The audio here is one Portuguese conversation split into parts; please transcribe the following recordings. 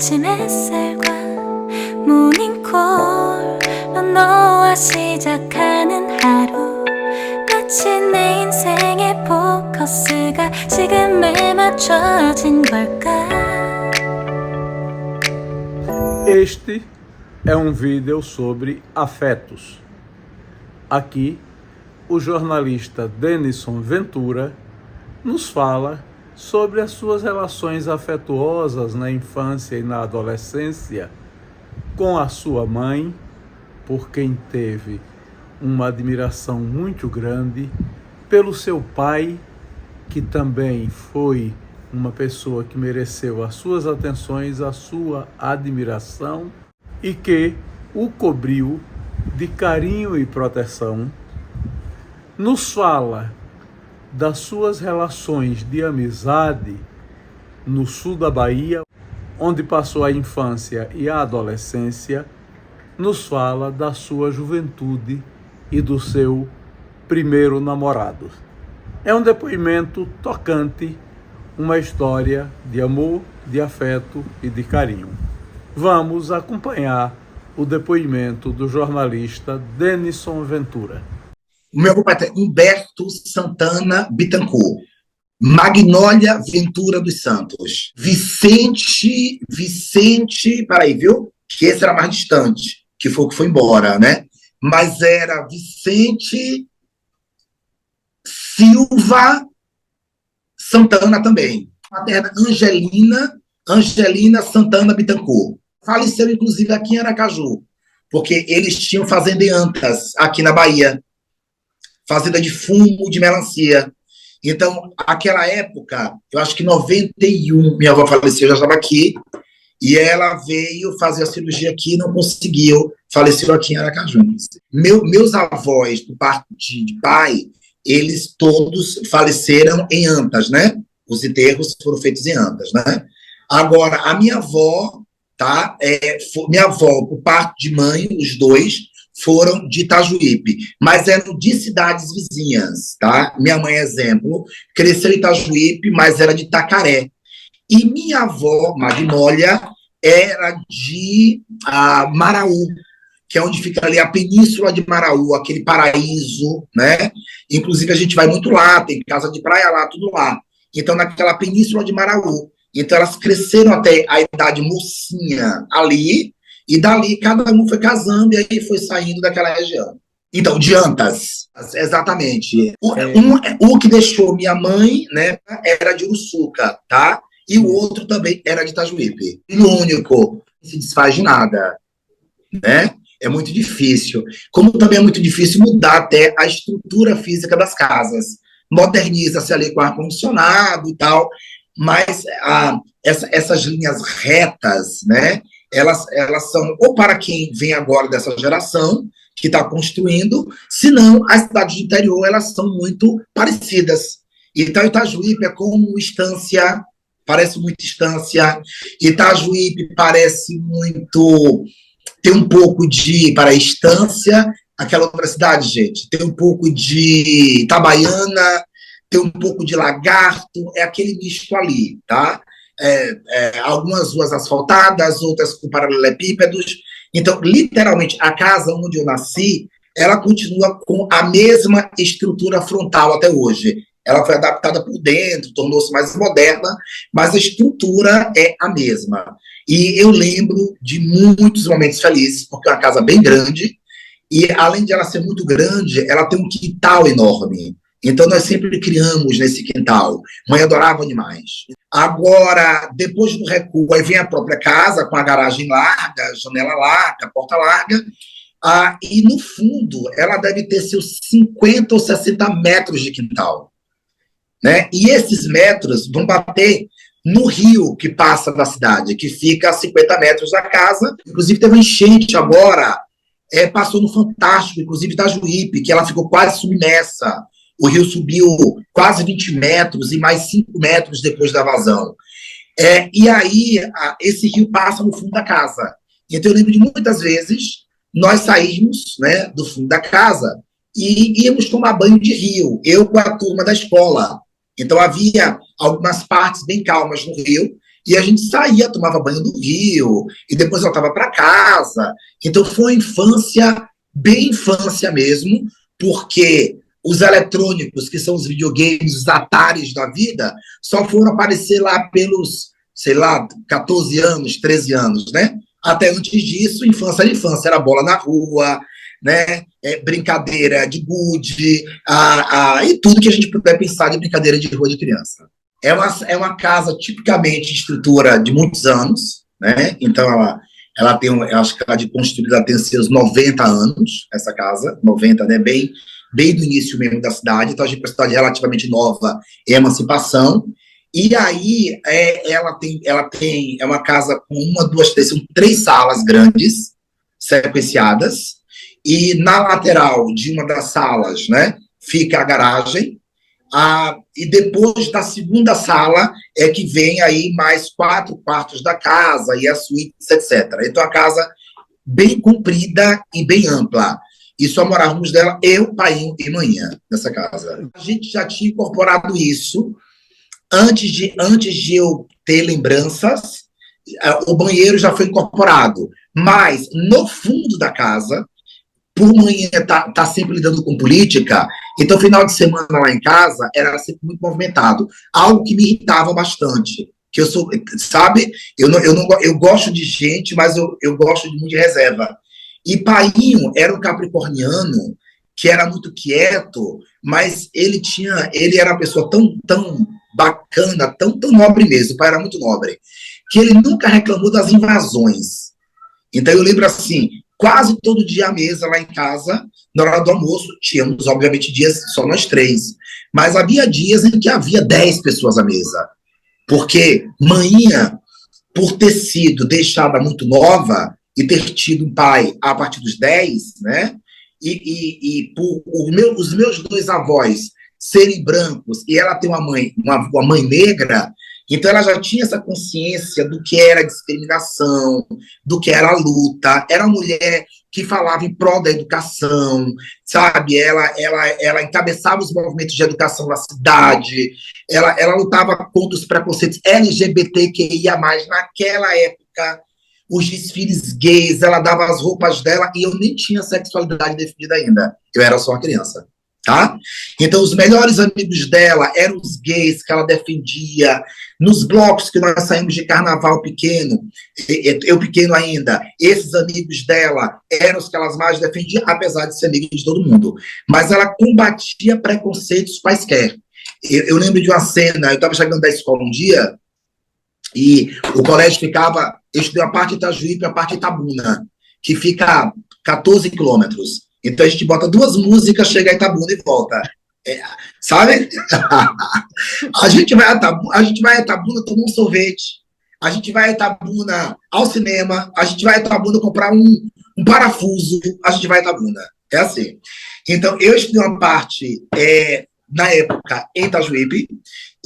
아침 햇살과 모닝콜로 너와 시작하는 하루 마치 내 인생의 포커스가 지금에 맞춰진 걸까. Este é um vídeo sobre afetos. Aqui, o jornalista Denison Ventura nos fala sobre as suas relações afetuosas na infância e na adolescência com a sua mãe, por quem teve uma admiração muito grande, pelo seu pai, que também foi uma pessoa que mereceu as suas atenções, a sua admiração e que o cobriu de carinho e proteção. Nos fala das suas relações de amizade no sul da Bahia, onde passou a infância e a adolescência. Nos fala da sua juventude e do seu primeiro namorado. É um depoimento tocante, uma história de amor, de afeto e de carinho. Vamos acompanhar o depoimento do jornalista Denison Ventura. O meu pai é Humberto Santana Bittencourt, Magnólia Ventura dos Santos, Vicente, peraí, viu? Que esse era mais distante, que foi o que foi embora, né? Mas era Vicente Silva Santana também. Materna Angelina Santana Bittencourt. Faleceu, inclusive, aqui em Aracaju, porque eles tinham fazenda em Antas, aqui na Bahia. Fazenda de fumo de melancia. Então, aquela época, eu acho que em 91, minha avó faleceu, já estava aqui, e ela veio fazer a cirurgia aqui e não conseguiu, faleceu aqui em Aracaju. Meus avós, por parte de pai, eles todos faleceram em Antas, né? Os enterros foram feitos em Antas, né? Agora, a minha avó, tá? Minha avó, por parte de mãe, os dois, foram de Itajuípe, mas eram de cidades vizinhas, tá? Minha mãe, exemplo, cresceu em Itajuípe, mas era de Itacaré. E minha avó, Magnólia, era de Maraú, que é onde fica ali a Península de Maraú, aquele paraíso, né? Inclusive, a gente vai muito lá, tem casa de praia lá, tudo lá. Então, naquela Península de Maraú. Então, elas cresceram até a idade mocinha ali, e dali cada um foi casando e aí foi saindo daquela região. Então, de Antas, exatamente. O que deixou minha mãe, né, era de Uruçuca, tá? E o outro também era de Itajuípe. Filho único, não se desfaz de nada, né? É muito difícil. Como também é muito difícil mudar até a estrutura física das casas. Moderniza-se ali com ar-condicionado e tal, mas essas linhas retas, né? Elas são ou para quem vem agora dessa geração, que está construindo, senão as cidades do interior elas são muito parecidas. Então, Itajuípe é como Estância, parece muito Estância. Itajuípe parece muito... Tem um pouco de... Para Estância, aquela outra cidade, gente, tem um pouco de Itabaiana, tem um pouco de Lagarto, é aquele misto ali, tá? Algumas ruas asfaltadas, outras com paralelepípedos. Então, literalmente, a casa onde eu nasci, ela continua com a mesma estrutura frontal até hoje. Ela foi adaptada por dentro, tornou-se mais moderna, mas a estrutura é a mesma. E eu lembro de muitos momentos felizes, porque é uma casa bem grande, e além de ela ser muito grande, ela tem um quintal enorme. Então, nós sempre criamos nesse quintal. Mãe adorava demais. Agora, depois do recuo, aí vem a própria casa, com a garagem larga, janela larga, porta larga, e no fundo, ela deve ter seus 50 ou 60 metros de quintal, né? E esses metros vão bater no rio que passa da cidade, que fica a 50 metros da casa. Inclusive, teve uma enchente agora, passou no Fantástico, inclusive Itajuípe, que ela ficou quase submersa. O rio subiu quase 20 metros e mais 5 metros depois da vazão. E aí, esse rio passa no fundo da casa. Então, eu lembro de muitas vezes nós saímos, né, do fundo da casa e íamos tomar banho de rio, eu com a turma da escola. Então, havia algumas partes bem calmas no rio, E a gente saía, tomava banho no rio, e depois voltava para casa. Então foi uma infância, bem infância mesmo, porque os eletrônicos, que são os videogames, os Ataris da vida, só foram aparecer lá pelos, sei lá, 14 anos, 13 anos, né? Até antes disso, infância era infância, era bola na rua, né? Brincadeira de gude, e tudo que a gente puder pensar de brincadeira de rua de criança. É uma casa tipicamente de estrutura de muitos anos, né? Então ela tem, eu acho que ela de construída ela tem seus 90 anos, essa casa, 90, né? Bem do início mesmo da cidade, então a gente é uma cidade relativamente nova em emancipação. E aí é uma casa com uma, duas, três, são 3 salas grandes, sequenciadas, e na lateral de uma das salas, né, fica a garagem, e depois da segunda sala é que vem aí mais 4 quartos da casa e as suítes, etc. Então a casa bem comprida e bem ampla. E só morávamos dela eu, pai e mãe nessa casa. A gente já tinha incorporado isso antes de eu ter lembranças. O banheiro já foi incorporado, mas no fundo da casa, por manhã tá sempre lidando com política, então final de semana lá em casa era sempre muito movimentado, algo que me irritava bastante, que eu sou, sabe, eu gosto de gente, mas eu gosto de muito de reserva. E Painho era um capricorniano que era muito quieto, mas ele era uma pessoa tão bacana, tão nobre mesmo, o pai era muito nobre, que ele nunca reclamou das invasões. Então eu lembro assim, quase todo dia à mesa lá em casa, na hora do almoço, tínhamos, obviamente, dias só nós 3, mas havia dias em que havia 10 pessoas à mesa, porque manhã, por ter sido deixada muito nova e ter tido um pai a partir dos 10, né, e por os meus 2 avós serem brancos e ela ter uma mãe negra, então ela já tinha essa consciência do que era discriminação, do que era luta. Era uma mulher que falava em prol da educação, sabe? Ela encabeçava os movimentos de educação na cidade, ela lutava contra os preconceitos LGBTQIA+, naquela época, os desfiles gays, ela dava as roupas dela e eu nem tinha sexualidade definida ainda. Eu era só uma criança. Tá? Então, os melhores amigos dela eram os gays que ela defendia. Nos blocos que nós saímos de carnaval pequeno, eu pequeno ainda, esses amigos dela eram os que elas mais defendiam, apesar de ser amiga de todo mundo. Mas ela combatia preconceitos quaisquer. Eu lembro de uma cena, eu estava chegando da escola um dia, e o colégio ficava, eu estudei a parte de Itajuípe e a parte de Itabuna, que fica 14 quilômetros. Então a gente bota 2 músicas, chega a Itabuna e volta. Sabe? A gente vai a Itabuna tomar um sorvete. A gente vai a Itabuna ao cinema. A gente vai a Itabuna comprar um parafuso. A gente vai a Itabuna. É assim. Então eu estudei uma parte, na época, em Itajuípe,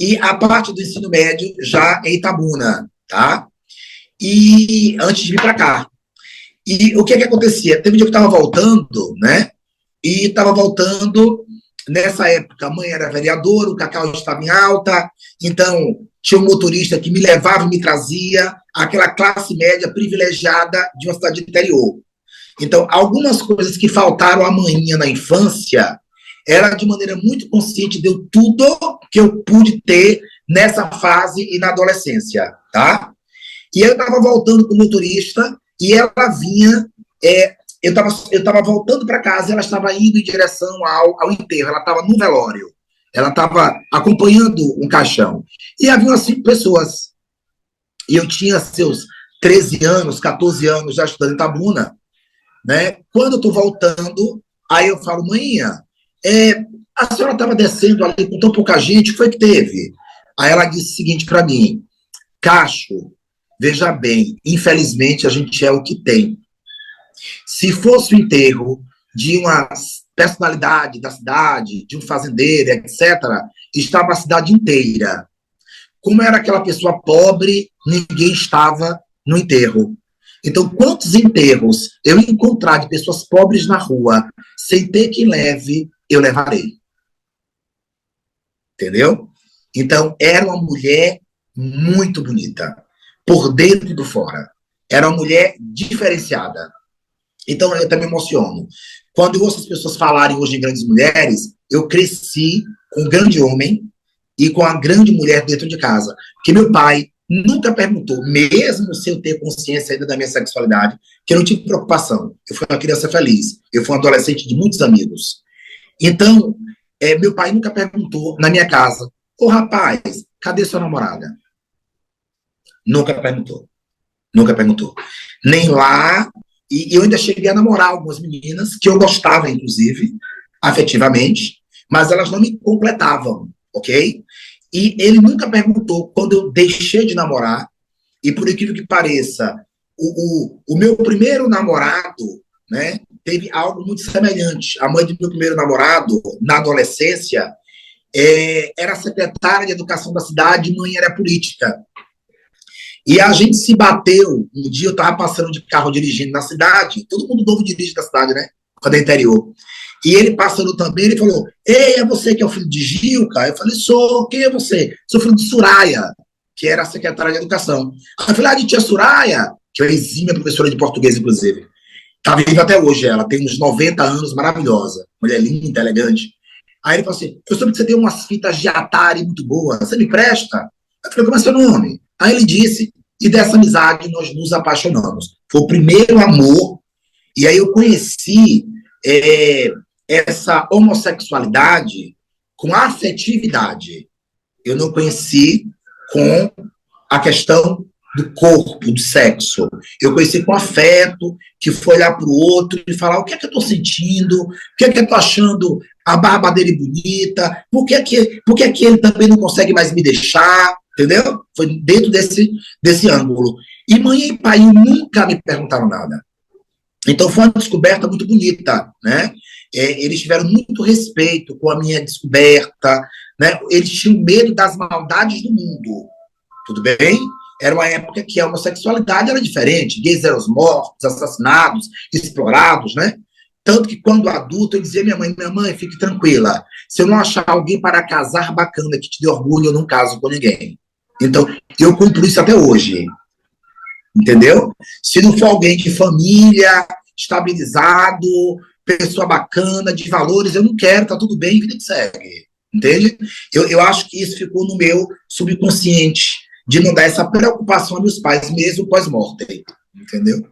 e a parte do ensino médio já em Itabuna, tá? E antes de vir para cá. E o que acontecia? Teve um dia que eu estava voltando, né? E estava voltando, nessa época, a mãe era vereadora, o Cacau estava em alta, então tinha um motorista que me levava e me trazia, aquela classe média privilegiada de uma cidade interior. Então, algumas coisas que faltaram à manhinha na infância, era de maneira muito consciente, deu tudo que eu pude ter nessa fase e na adolescência, tá? E eu estava voltando com o motorista, e ela vinha, eu estava voltando para casa, e ela estava indo em direção ao enterro, ela estava no velório, ela estava acompanhando um caixão. E havia 5 pessoas. E eu tinha seus 13 anos, 14 anos, já estudando em Itabuna, né? Quando eu estou voltando, aí eu falo, manhinha, a senhora estava descendo ali com tão pouca gente, o que foi que teve? Aí ela disse o seguinte para mim, Cacho, veja bem, infelizmente a gente é o que tem. Se fosse o enterro de uma personalidade da cidade, de um fazendeiro, etc., estava a cidade inteira. Como era aquela pessoa pobre, ninguém estava no enterro. Então, quantos enterros eu encontrar de pessoas pobres na rua, sem ter quem leve, eu levarei. Entendeu? Então, era uma mulher muito bonita. por dentro e por fora. Era uma mulher diferenciada. Então, eu também me emociono. Quando eu ouço as pessoas falarem hoje em grandes mulheres, eu cresci com um grande homem e com a grande mulher dentro de casa. Porque meu pai nunca perguntou, mesmo sem eu ter consciência ainda da minha sexualidade, que eu não tive preocupação. Eu fui uma criança feliz. Eu fui um adolescente de muitos amigos. Então, meu pai nunca perguntou na minha casa, ô rapaz, cadê sua namorada? Nunca perguntou. Nunca perguntou. Nem lá. E eu ainda cheguei a namorar algumas meninas, que eu gostava, inclusive, afetivamente, mas elas não me completavam, ok? E ele nunca perguntou, quando eu deixei de namorar, e por incrível que pareça, o meu primeiro namorado, né, teve algo muito semelhante. A mãe do meu primeiro namorado, na adolescência, era secretária de educação da cidade, mãe era política. E a gente se bateu. Um dia eu estava passando de carro dirigindo na cidade. Todo mundo novo dirige na cidade, né? Quando é interior. E ele passando também, ele falou: ei, é você que é o filho de Gilca? Eu falei: sou. Quem é você? Sou filho de Soraya, que era a secretária de educação. Aí eu falei: de tia Soraya, que é uma exímia professora de português, inclusive. Está viva até hoje, ela tem uns 90 anos, maravilhosa. Mulher linda, elegante. Aí ele falou assim: eu soube que você tem umas fitas de Atari muito boas, você me presta? Eu falei: como é seu nome? Aí ele disse, e dessa amizade nós nos apaixonamos. Foi o primeiro amor, e aí eu conheci essa homossexualidade com afetividade. Eu não conheci com a questão do corpo, do sexo. Eu conheci com afeto, que foi olhar para o outro e falar: o que é que eu estou sentindo? O que é que eu estou achando a barba dele bonita? Por que é que ele também não consegue mais me deixar? Entendeu? Foi dentro desse ângulo. E mãe e pai nunca me perguntaram nada. Então foi uma descoberta muito bonita, né? Eles tiveram muito respeito com a minha descoberta, né? Eles tinham medo das maldades do mundo. Tudo bem? Era uma época que a homossexualidade era diferente. Gays eram mortos, assassinados, explorados, né? Tanto que quando adulto eu dizia: minha mãe, fique tranquila. Se eu não achar alguém para casar bacana, que te dê orgulho, eu não caso com ninguém. Então, eu cumpro isso até hoje. Entendeu? Se não for alguém de família, estabilizado, pessoa bacana, de valores, eu não quero, tá tudo bem, vida que segue. Entende? Eu acho que isso ficou no meu subconsciente, de não dar essa preocupação a meus pais, mesmo pós-mortem. Entendeu?